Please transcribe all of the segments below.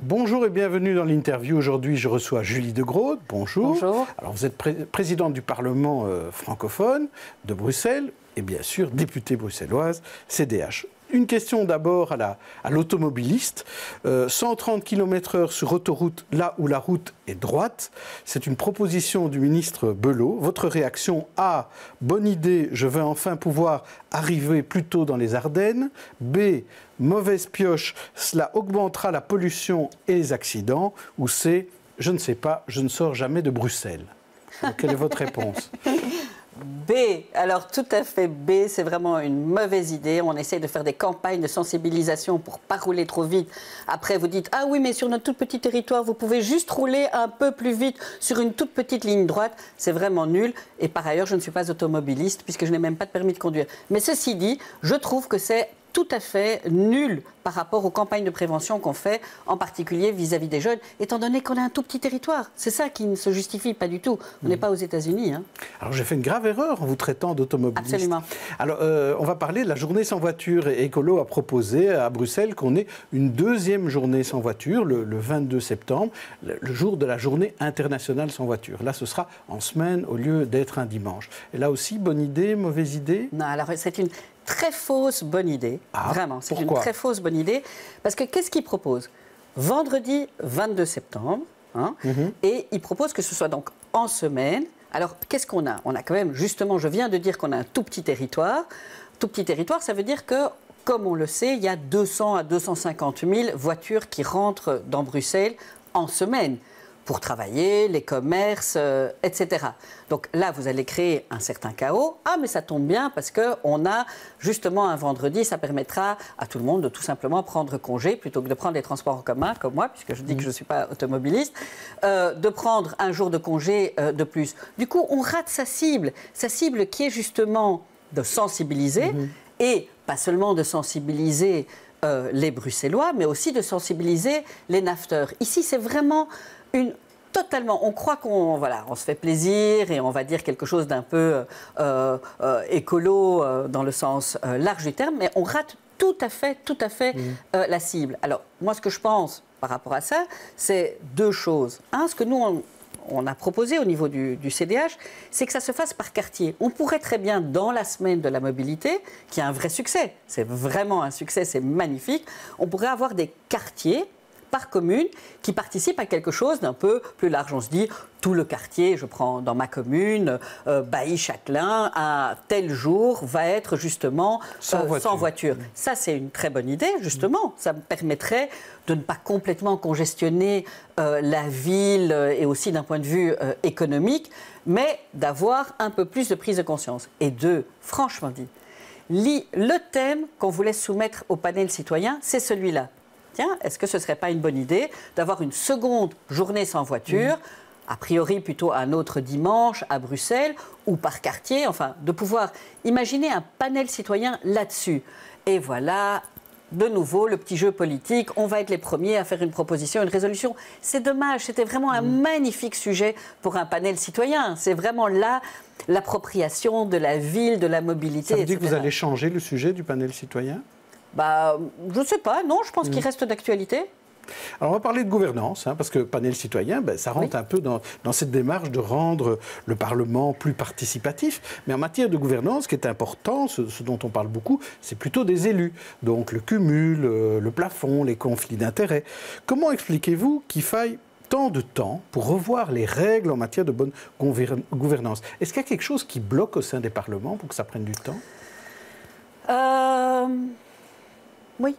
Bonjour et bienvenue dans l'interview. Aujourd'hui, je reçois Julie Degroot. Bonjour. Bonjour. Alors, vous êtes présidente du Parlement francophone de Bruxelles et bien sûr députée bruxelloise CDH. Une question d'abord à l'automobiliste. 130 km/h sur autoroute, là où la route est droite. C'est une proposition du ministre Belot. Votre réaction A, bonne idée, je vais enfin pouvoir arriver plus tôt dans les Ardennes. B, mauvaise pioche, cela augmentera la pollution et les accidents. Ou C, je ne sais pas, je ne sors jamais de Bruxelles. Donc, quelle est votre réponse ? B, alors tout à fait B, c'est vraiment une mauvaise idée. On essaie de faire des campagnes de sensibilisation pour ne pas rouler trop vite. Après, vous dites, ah oui, mais sur notre tout petit territoire, vous pouvez juste rouler un peu plus vite sur une toute petite ligne droite. C'est vraiment nul. Et par ailleurs, je ne suis pas automobiliste puisque je n'ai même pas de permis de conduire. Mais ceci dit, je trouve que c'est tout à fait nul par rapport aux campagnes de prévention qu'on fait, en particulier vis-à-vis des jeunes, étant donné qu'on a un tout petit territoire. C'est ça qui ne se justifie pas du tout. On n'est pas aux États-Unis. Hein. Alors j'ai fait une grave erreur en vous traitant d'automobiliste. Absolument. Alors on va parler de la journée sans voiture. Et Écolo a proposé à Bruxelles qu'on ait une deuxième journée sans voiture, le 22 septembre, le jour de la journée internationale sans voiture. Là, ce sera en semaine au lieu d'être un dimanche. Et là aussi, bonne idée, mauvaise idée ? Non, alors c'est une très fausse bonne idée. Vraiment, c'est une très fausse bonne idée. Parce que qu'est-ce qu'il propose ? Vendredi 22 septembre, et il propose que ce soit donc en semaine. Alors, qu'est-ce qu'on a ? On a quand même, justement, je viens de dire qu'on a un tout petit territoire. Tout petit territoire, ça veut dire que, comme on le sait, il y a 200 à 250 000 voitures qui rentrent dans Bruxelles en semaine, pour travailler, les commerces, etc. Donc là, vous allez créer un certain chaos. Ah, mais ça tombe bien parce qu'on a justement un vendredi, ça permettra à tout le monde de tout simplement prendre congé plutôt que de prendre les transports en commun, comme moi, puisque je dis que je ne suis pas automobiliste, de prendre un jour de congé de plus. Du coup, on rate sa cible qui est justement de sensibiliser, et pas seulement de sensibiliser les Bruxellois, mais aussi de sensibiliser les nafteurs. Ici, c'est vraiment totalement, on croit qu'on on se fait plaisir et on va dire quelque chose d'un peu écolo dans le sens large du terme, mais on rate tout à fait la cible. Alors, moi, ce que je pense par rapport à ça, c'est deux choses. Un, ce que nous, on a proposé au niveau du CDH, c'est que ça se fasse par quartier. On pourrait très bien, dans la semaine de la mobilité, qui a un vrai succès, c'est vraiment un succès, c'est magnifique, on pourrait avoir des quartiers par commune qui participent à quelque chose d'un peu plus large. On se dit, tout le quartier, je prends dans ma commune, Bailly-Châtelain, à tel jour, va être justement sans voiture. Ça, c'est une très bonne idée, justement. Ça me permettrait de ne pas complètement congestionner la ville et aussi d'un point de vue économique, mais d'avoir un peu plus de prise de conscience. Et deux, franchement dit, le thème qu'on voulait soumettre au panel citoyen, c'est celui-là. Tiens, est-ce que ce ne serait pas une bonne idée d'avoir une seconde journée sans voiture, a priori plutôt un autre dimanche à Bruxelles ou par quartier, enfin, de pouvoir imaginer un panel citoyen là-dessus. Et voilà, de nouveau, le petit jeu politique, on va être les premiers à faire une proposition, une résolution. C'est dommage, c'était vraiment un magnifique sujet pour un panel citoyen. C'est vraiment là l'appropriation de la ville, de la mobilité, Ça veut dire etc. que vous allez changer le sujet du panel citoyen ? Je ne sais pas, non, je pense qu'il reste d'actualité. Alors on va parler de gouvernance, parce que panel citoyen, ça rentre un peu dans cette démarche de rendre le Parlement plus participatif. Mais en matière de gouvernance, ce qui est important, ce dont on parle beaucoup, c'est plutôt des élus. Donc le cumul, le plafond, les conflits d'intérêts. Comment expliquez-vous qu'il faille tant de temps pour revoir les règles en matière de bonne gouvernance ? Est-ce qu'il y a quelque chose qui bloque au sein des parlements pour que ça prenne du temps ? Oui.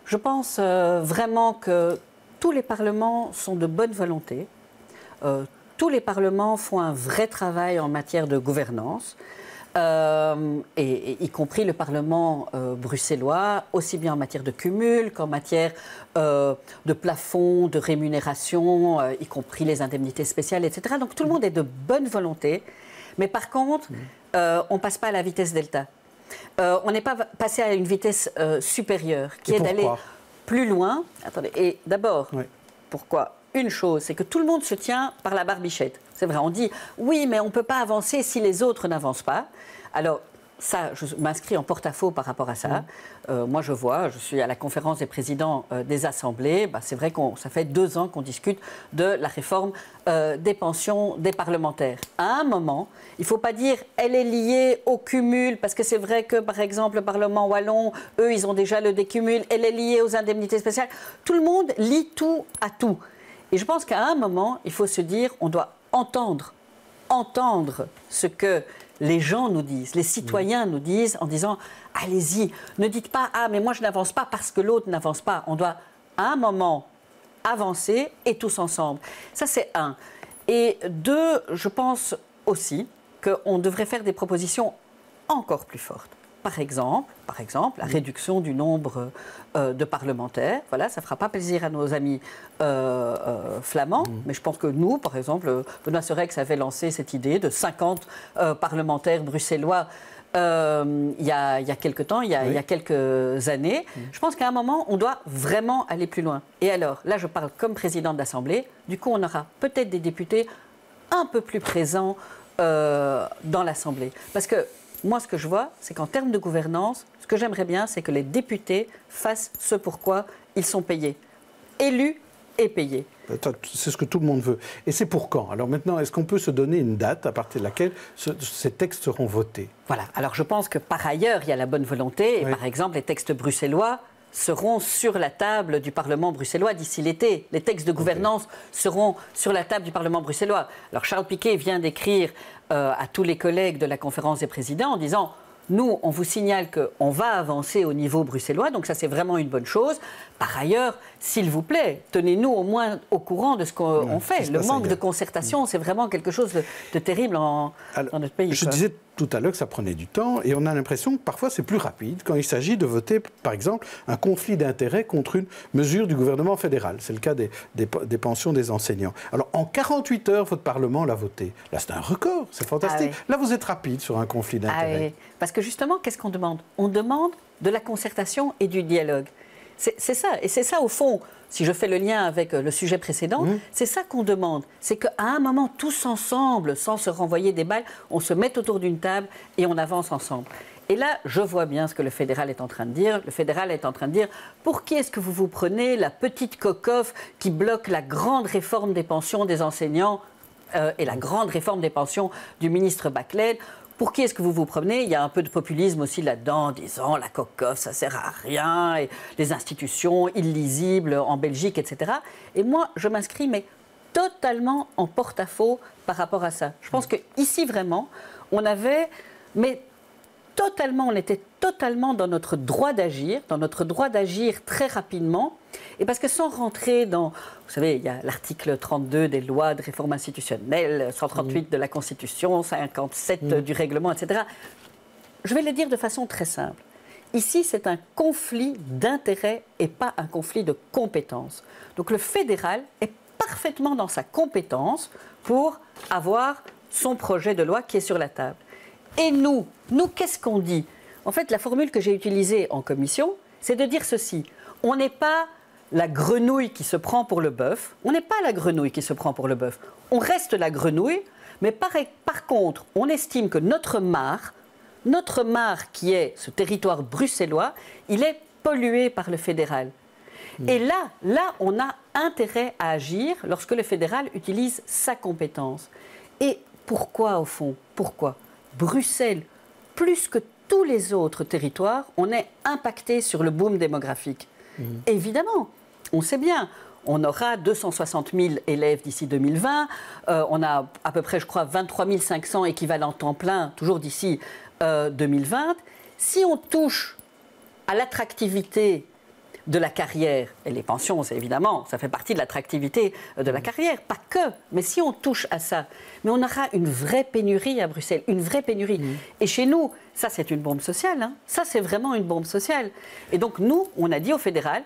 Je pense vraiment que tous les parlements sont de bonne volonté. Tous les parlements font un vrai travail en matière de gouvernance, et y compris le Parlement bruxellois, aussi bien en matière de cumul qu'en matière de plafond, de rémunération, y compris les indemnités spéciales, etc. Donc tout le monde est de bonne volonté. Mais par contre, on ne passe pas à la vitesse delta. On n'est pas passé à une vitesse supérieure, qui est d'aller plus loin. Attendez, et d'abord, pourquoi ? Une chose, c'est que tout le monde se tient par la barbichette. C'est vrai, on dit, oui, mais on ne peut pas avancer si les autres n'avancent pas. Alors, ça, je m'inscris en porte-à-faux par rapport à ça. Moi, je suis à la conférence des présidents des assemblées. C'est vrai que ça fait 2 ans qu'on discute de la réforme des pensions des parlementaires. À un moment, il ne faut pas dire elle est liée au cumul, parce que c'est vrai que, par exemple, le Parlement wallon, eux, ils ont déjà le décumul. Elle est liée aux indemnités spéciales. Tout le monde lie tout à tout. Et je pense qu'à un moment, il faut se dire, on doit entendre ce que les gens nous disent, les citoyens nous disent en disant « allez-y, ne dites pas « ah, mais moi je n'avance pas parce que l'autre n'avance pas ». On doit à un moment avancer et tous ensemble. Ça c'est 1. Et 2, je pense aussi qu'on devrait faire des propositions encore plus fortes. Par exemple, la réduction du nombre de parlementaires. Voilà, ça ne fera pas plaisir à nos amis flamands, mais je pense que nous, par exemple, Benoît Serex avait lancé cette idée de 50 parlementaires bruxellois il y a quelques temps, il y a quelques années. Je pense qu'à un moment, on doit vraiment aller plus loin. Et alors, là, je parle comme présidente d'Assemblée. Du coup, on aura peut-être des députés un peu plus présents dans l'Assemblée. Parce que moi, ce que je vois, c'est qu'en termes de gouvernance, ce que j'aimerais bien, c'est que les députés fassent ce pourquoi ils sont payés. Élus et payés. C'est ce que tout le monde veut. Et c'est pour quand? Alors maintenant, est-ce qu'on peut se donner une date à partir de laquelle ces textes seront votés? Voilà. Alors je pense que par ailleurs, il y a la bonne volonté. Et par exemple, les textes bruxellois seront sur la table du Parlement bruxellois d'ici l'été. Les textes de gouvernance seront sur la table du Parlement bruxellois. Alors Charles Piquet vient d'écrire à tous les collègues de la conférence des présidents en disant « Nous, on vous signale qu'on va avancer au niveau bruxellois, donc ça c'est vraiment une bonne chose. Par ailleurs, s'il vous plaît, tenez-nous au moins au courant de ce qu'on fait. Le manque de concertation, c'est vraiment quelque chose de terrible dans notre pays. Je disais tout à l'heure que ça prenait du temps et on a l'impression que parfois c'est plus rapide quand il s'agit de voter, par exemple, un conflit d'intérêts contre une mesure du gouvernement fédéral. C'est le cas des pensions des enseignants. Alors, en 48 heures, votre Parlement l'a voté. Là, c'est un record, c'est fantastique. Là, vous êtes rapide sur un conflit d'intérêts. Parce que justement, qu'est-ce qu'on demande? On demande de la concertation et du dialogue. C'est ça, et c'est ça au fond, si je fais le lien avec le sujet précédent, c'est ça qu'on demande. C'est qu'à un moment, tous ensemble, sans se renvoyer des balles, on se mette autour d'une table et on avance ensemble. Et là, je vois bien ce que le fédéral est en train de dire. Le fédéral est en train de dire, pour qui est-ce que vous vous prenez la petite cocoff qui bloque la grande réforme des pensions des enseignants et la grande réforme des pensions du ministre Baclède? Pour qui est-ce que vous vous promenez? Il y a un peu de populisme aussi là-dedans, en disant la cocoff, ça ne sert à rien, et les institutions illisibles en Belgique, etc. Et moi, je m'inscris, mais totalement en porte-à-faux par rapport à ça. Je pense qu'ici, vraiment, on était totalement dans notre droit d'agir très rapidement. Et parce que sans rentrer dans... Vous savez, il y a l'article 32 des lois de réforme institutionnelle, 138 de la Constitution, 57 du règlement, etc. Je vais le dire de façon très simple. Ici, c'est un conflit d'intérêts et pas un conflit de compétences. Donc le fédéral est parfaitement dans sa compétence pour avoir son projet de loi qui est sur la table. Et nous, qu'est-ce qu'on dit? En fait, la formule que j'ai utilisée en commission, c'est de dire ceci. On n'est pas la grenouille qui se prend pour le bœuf. On n'est pas la grenouille qui se prend pour le bœuf. On reste la grenouille, mais par contre, on estime que notre mare qui est ce territoire bruxellois, il est pollué par le fédéral. Et là, on a intérêt à agir lorsque le fédéral utilise sa compétence. Et pourquoi, au fond? Pourquoi? Bruxelles, plus que tous les autres territoires, on est impacté sur le boom démographique. Évidemment, on sait bien, on aura 260 000 élèves d'ici 2020, on a à peu près, je crois, 23 500 équivalents temps plein, toujours d'ici 2020. Si on touche à l'attractivité de la carrière, et les pensions, c'est évidemment, ça fait partie de l'attractivité de la carrière, pas que, mais si on touche à ça, mais on aura une vraie pénurie à Bruxelles, une vraie pénurie. Et chez nous, ça c'est une bombe sociale, hein. Ça c'est vraiment une bombe sociale. Et donc nous, on a dit au fédéral,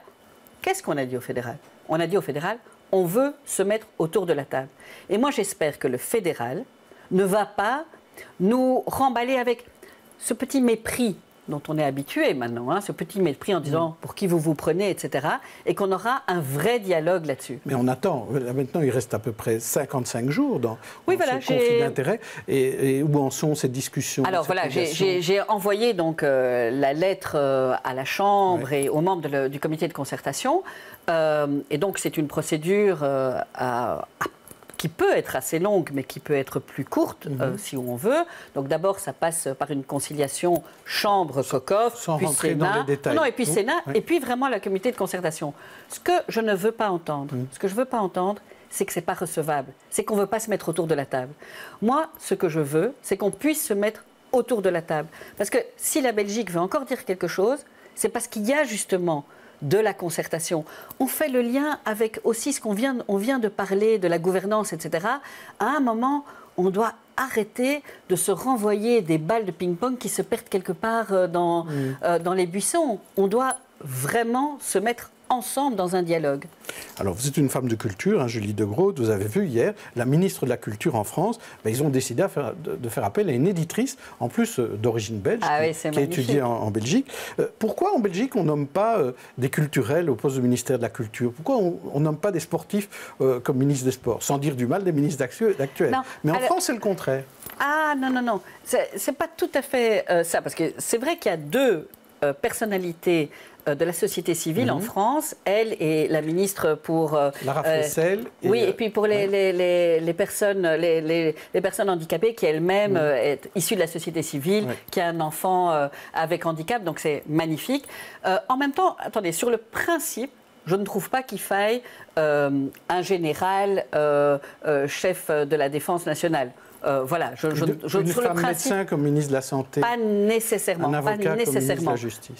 qu'est-ce qu'on a dit au fédéral? On a dit au fédéral, on veut se mettre autour de la table. Et moi j'espère que le fédéral ne va pas nous remballer avec ce petit mépris dont on est habitué maintenant, hein, ce petit mépris en disant pour qui vous vous prenez, etc. Et qu'on aura un vrai dialogue là-dessus. Mais on attend. Maintenant, il reste à peu près 55 jours dans oui, voilà, ce conflit d'intérêts. Et où en sont ces discussions? Alors voilà, j'ai envoyé donc la lettre à la Chambre et aux membres du comité de concertation. Et donc c'est une procédure qui peut être assez longue, mais qui peut être plus courte, si on veut. Donc d'abord, ça passe par une conciliation Chambre-COCOF, sans puis rentrer Sénat. dans les détails. Non, et puis Sénat, et puis vraiment le comité de concertation. Ce que je ne veux pas entendre, c'est que ce n'est pas recevable. C'est qu'on ne veut pas se mettre autour de la table. Moi, ce que je veux, c'est qu'on puisse se mettre autour de la table. Parce que si la Belgique veut encore dire quelque chose, c'est parce qu'il y a justement de la concertation. On fait le lien avec aussi ce qu'on vient de parler de la gouvernance, etc. À un moment, on doit arrêter de se renvoyer des balles de ping-pong qui se perdent quelque part dans les buissons. On doit vraiment se mettre ensemble dans un dialogue. Alors, vous êtes une femme de culture, hein, Julie De Groot. Vous avez vu hier, la ministre de la Culture en France, ils ont décidé de faire appel à une éditrice, en plus d'origine belge, qui a étudié en Belgique. Pourquoi en Belgique, on nomme pas des culturels au poste de ministère de la Culture? Pourquoi on nomme pas des sportifs comme ministre des Sports? Sans dire du mal des ministres actuels. Mais en France, c'est le contraire. Ah non. C'est pas tout à fait ça. Parce que c'est vrai qu'il y a deux personnalités de la société civile en France, elle et la ministre pour... Lara Flessel. Oui, et puis pour les personnes handicapées qui elle-même est issue de la société civile, qui a un enfant avec handicap, donc c'est magnifique. En même temps, attendez, sur le principe, je ne trouve pas qu'il faille un général chef de la Défense nationale. Voilà, une sur le femme principe, médecin comme ministre de la Santé. Pas nécessairement. Un avocat comme ministre de la Justice.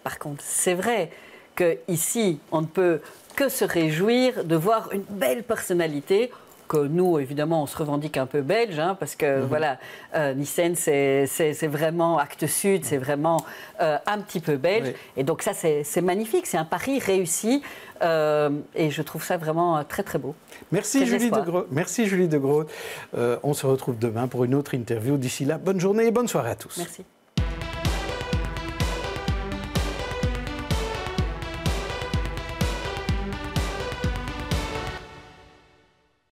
Par contre, c'est vrai qu'ici, on ne peut que se réjouir de voir une belle personnalité. Que nous, évidemment, on se revendique un peu belge, hein, parce que voilà, Nyssen, c'est vraiment Actes Sud, c'est vraiment un petit peu belge. Oui. Et donc ça, c'est magnifique, c'est un pari réussi. Et je trouve ça vraiment très, très beau. Merci Julie De Groot. Merci Julie De Groot. On se retrouve demain pour une autre interview. D'ici là, bonne journée et bonne soirée à tous. Merci.